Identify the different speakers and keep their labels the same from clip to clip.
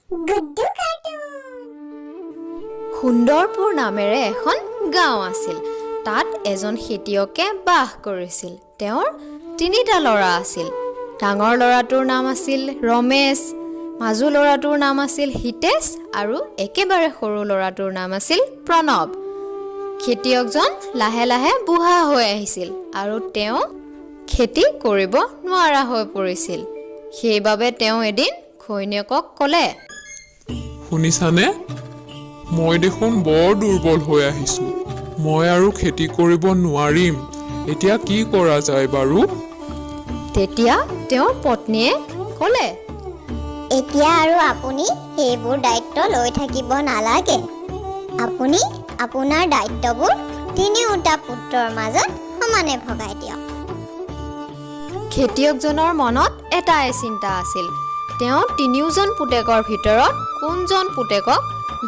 Speaker 1: Guddu cartoon.
Speaker 2: Sundarpur নামেৰে এখন গাঁও আছিল। তাত এজন খেতিয়কে বাস কৰিছিল। তেওঁৰ 3টা ল'ৰা আছিল। ডাঙৰ ল'ৰাটোৰ নাম আছিল ৰমেশ, মাজু ল'ৰাটোৰ নাম আছিল হিতেশ আৰু একেবাৰে সৰু ল'ৰাটোৰ নাম আছিল প্ৰণৱ। খেতিয়কজন লাহে লাহে বুঢ়া হৈ আহিছিল আৰু তেওঁ খেতি কৰিব নোৱাৰা হৈ পৰিছিল। সেইবাবে তেওঁ এদিন ঘৈণীয়েকক ক'লে,
Speaker 3: শুনিছানে? মই দেখোন বৰ দুৰ্বল হৈ আহিছো। মই আৰু খেতি কৰিব নোৱাৰিম। এতিয়া কি কৰা যায় বাৰু?
Speaker 2: তেতিয়া তেওঁৰ পত্নীয়ে ক'লে,
Speaker 1: এতিয়া আৰু আপুনি সেইবোৰ দায়িত্ব লৈ থাকিব নালাগে। আপুনি আপোনাৰ দায়িত্ববোৰ 3টা পুত্ৰৰ মাজত সমানে ভগাই দিয়ক।
Speaker 2: খেতিয়কজনৰ মনত এটাই চিন্তা আছিল। তেওঁ 3জন পুতেকৰ ভিতৰত কোনজন পুতেকক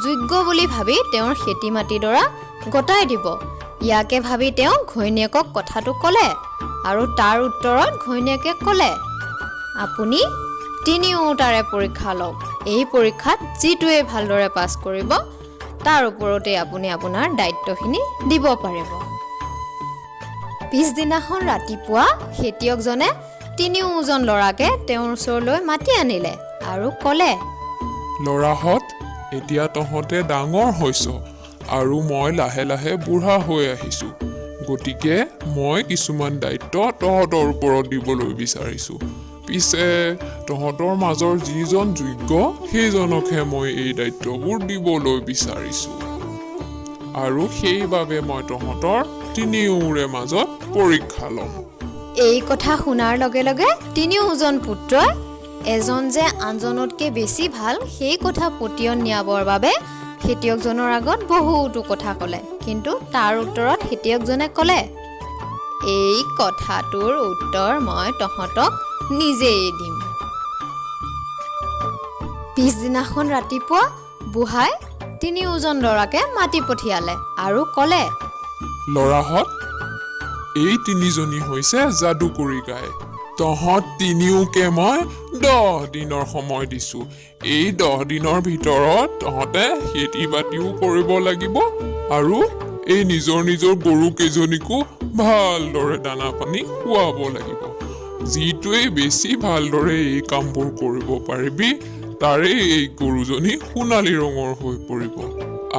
Speaker 2: যোগ্য বুলি ভাবি তেওঁৰ খেতি মাটিডৰা গতাই দিব। ইয়াকে ভাবি তেওঁ ঘৈণীয়েকক কথাটো ক'লে আৰু তাৰ উত্তৰত ঘৈণীয়েকে ক'লে, আপুনি 3টাৰে পৰীক্ষা লওক। এই পৰীক্ষাত যিটোৱে ভালদৰে পাছ কৰিব তাৰ ওপৰতে আপুনি আপোনাৰ দায়িত্বখিনি দিব পাৰিব। পিছদিনাখন ৰাতিপুৱা খেতিয়কজনে 3জন ল'ৰাকে তেওঁৰ ওচৰলৈ মাতি আনিলে আৰু ক'লে,
Speaker 3: ল'ৰাহঁত, এতিয়া তহঁতে ডাঙৰ হৈছ আৰু মই লাহে লাহে বুঢ়া হৈ আহিছো। গতিকে মই কিছুমান দায়িত্ব তহঁতৰ ওপৰত দিবলৈ বিচাৰিছো। পিছে তহঁতৰ মাজৰ যিজন যোগ্য সেইজনকহে মই এই দায়িত্ববোৰ দিবলৈ বিচাৰিছো। আৰু সেইবাবে মই তহঁতৰ 3ওৰে মাজত পৰীক্ষা ল'ম।
Speaker 2: এই কথা শুনাৰ লগে লগে 3জন পুত্ৰই এজন যে আনজনতকৈ বেছি ভাল সেই কথা পতিয়ন নিয়াবৰ বাবে খেতিয়কজনৰ আগত বহুতো কথা ক'লে। কিন্তু তাৰ উত্তৰত খেতিয়কজনে ক'লে, এই কথাটোৰ উত্তৰ মই তহঁতক নিজেই দিম। পিছদিনাখন ৰাতিপুৱা বুঢ়াই 3জন ল'ৰাকে মাতি পঠিয়ালে আৰু ক'লে,
Speaker 3: ল'ৰাহঁত, এই 3জনী হৈছে যাদুকৰী গাই। তহঁত 3ওকে মই 10 দিনৰ সময় দিছো। এই 10 দিনৰ ভিতৰত তহঁতে খেতি বাতিও কৰিব লাগিব আৰু এই নিজৰ গৰু কেইজনীকো ভালদৰে দানা পানী খুৱাব লাগিব। যিটোৱে বেছি ভালদৰে এই কামবোৰ কৰিব পাৰিবি তাৰে এই গৰুজনী সোণালী ৰঙৰ হৈ পৰিব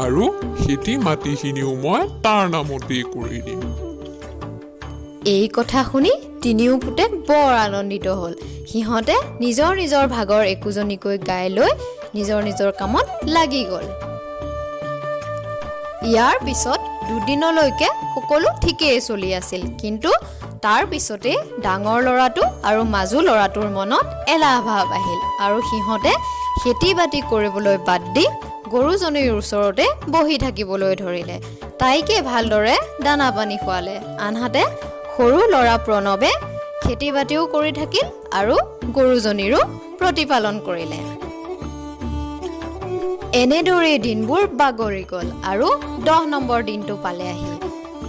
Speaker 3: আৰু খেতি মাটিখিনিও মই তাৰ নামতেই কৰি দিম।
Speaker 2: এই কথা শুনি 3ও পুতেক বৰ আনন্দিত হ'ল। সিহঁতে নিজৰ ভাগৰ একোজনীকৈ গাই লৈ নিজৰ কামত লাগি গ'ল। ইয়াৰ পিছত দুদিনলৈকে সকলো ঠিকেই চলি আছিল। কিন্তু তাৰ পিছতে ডাঙৰ ল'ৰাটো আৰু মাজু ল'ৰাটোৰ মনত এলাহ ভাৱ আহিল আৰু সিহঁতে খেতি বাতি কৰিবলৈ বাদ দি গৰুজনীৰ ওচৰতে বহি থাকিবলৈ ধৰিলে। তাইকে ভালদৰে দানা পানী খোৱালে। আনহাতে সৰু ল'ৰা প্ৰণৱে খেতি বাতিও কৰি থাকিল আৰু গৰুজনীৰো প্ৰতিপালন কৰিলে। এনেদৰেই দিনবোৰ বাগৰি গ'ল আৰু 10 নম্বৰ দিনটো পালে আহিল।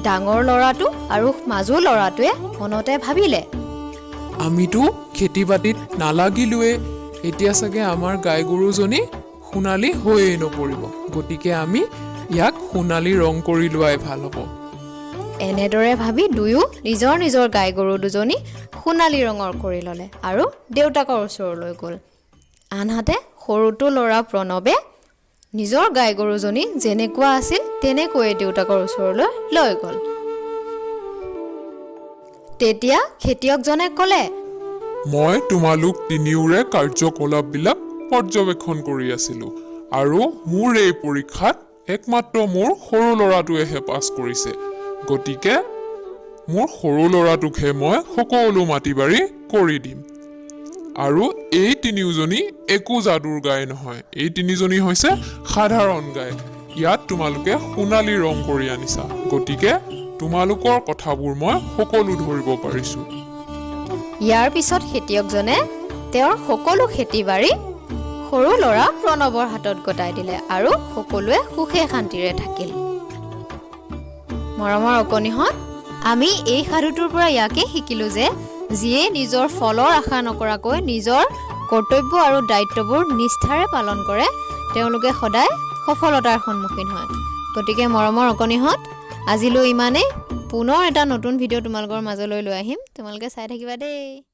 Speaker 2: ডাঙৰ ল'ৰাটো আৰু মাজু ল'ৰাটোৱে মনতে ভাবিলে,
Speaker 3: আমিতো খেতি বাতিত নালাগিলোৱে। এতিয়া চাগে আমাৰ গাই গৰুজনী সোণালী হৈয়ে নপৰিব। গতিকে আমি ইয়াক সোণালী ৰং কৰি লোৱাই ভাল হ'ব।
Speaker 2: এনেদৰে ভাবি দুয়ো নিজৰ গাই গৰু দুজনী সোণালী ৰঙৰ কৰি ল'লে আৰু দেউতাকৰ ওচৰলৈ গ'ল। আনহাতে সৰুটো ল'ৰা প্ৰণৱে নিজৰ গাই গৰুজনী যেনেকুৱা আছিল তেনেকৈয়ে দেউতাকৰ ওচৰলৈ লৈ গ'ল। তেতিয়া খেতিয়কজনে ক'লে,
Speaker 3: মই তোমালোক 3ওৰে কাৰ্যকলাপবিলাক পৰ্যবেক্ষণ কৰি আছিলো আৰু মোৰ এই পৰীক্ষাত একমাত্ৰ মোৰ সৰু ল'ৰাটোৱেহে পাছ কৰিছে। গতিকে মোৰ সৰু ল'ৰাটোকহে মই সকলো মাটি বাৰী কৰি দিম। আৰু এই 3জনী একো যাদুৰ গাই নহয়। এই 3জনী হৈছে সাধাৰণ গাই। ইয়াত তোমালোকে সোণালী ৰং কৰি আনিছা। গতিকে তোমালোকৰ কথাবোৰ মই সকলো ধৰিব পাৰিছো।
Speaker 2: ইয়াৰ পিছত খেতিয়কজনে তেওঁৰ সকলো খেতি বাৰী সৰু ল'ৰা প্ৰণৱৰ হাতত গতাই দিলে আৰু সকলোৱে সুখে শান্তিৰে থাকিল। মৰমৰ অকণিহঁত, আমি এই সাধুটোৰ পৰা ইয়াকে শিকিলো যে যিয়ে নিজৰ ফলৰ আশা নকৰাকৈ নিজৰ কৰ্তব্য আৰু দায়িত্ববোৰ নিষ্ঠাৰে পালন কৰে তেওঁলোকে সদায় সফলতাৰ সন্মুখীন হয়। গতিকে মৰমৰ অকণিহঁত আজিলৈ ইমানেই। পুনৰ এটা নতুন ভিডিঅ' তোমালোকৰ মাজলৈ লৈ আহিম, তোমালোকে চাই থাকিবা দেই।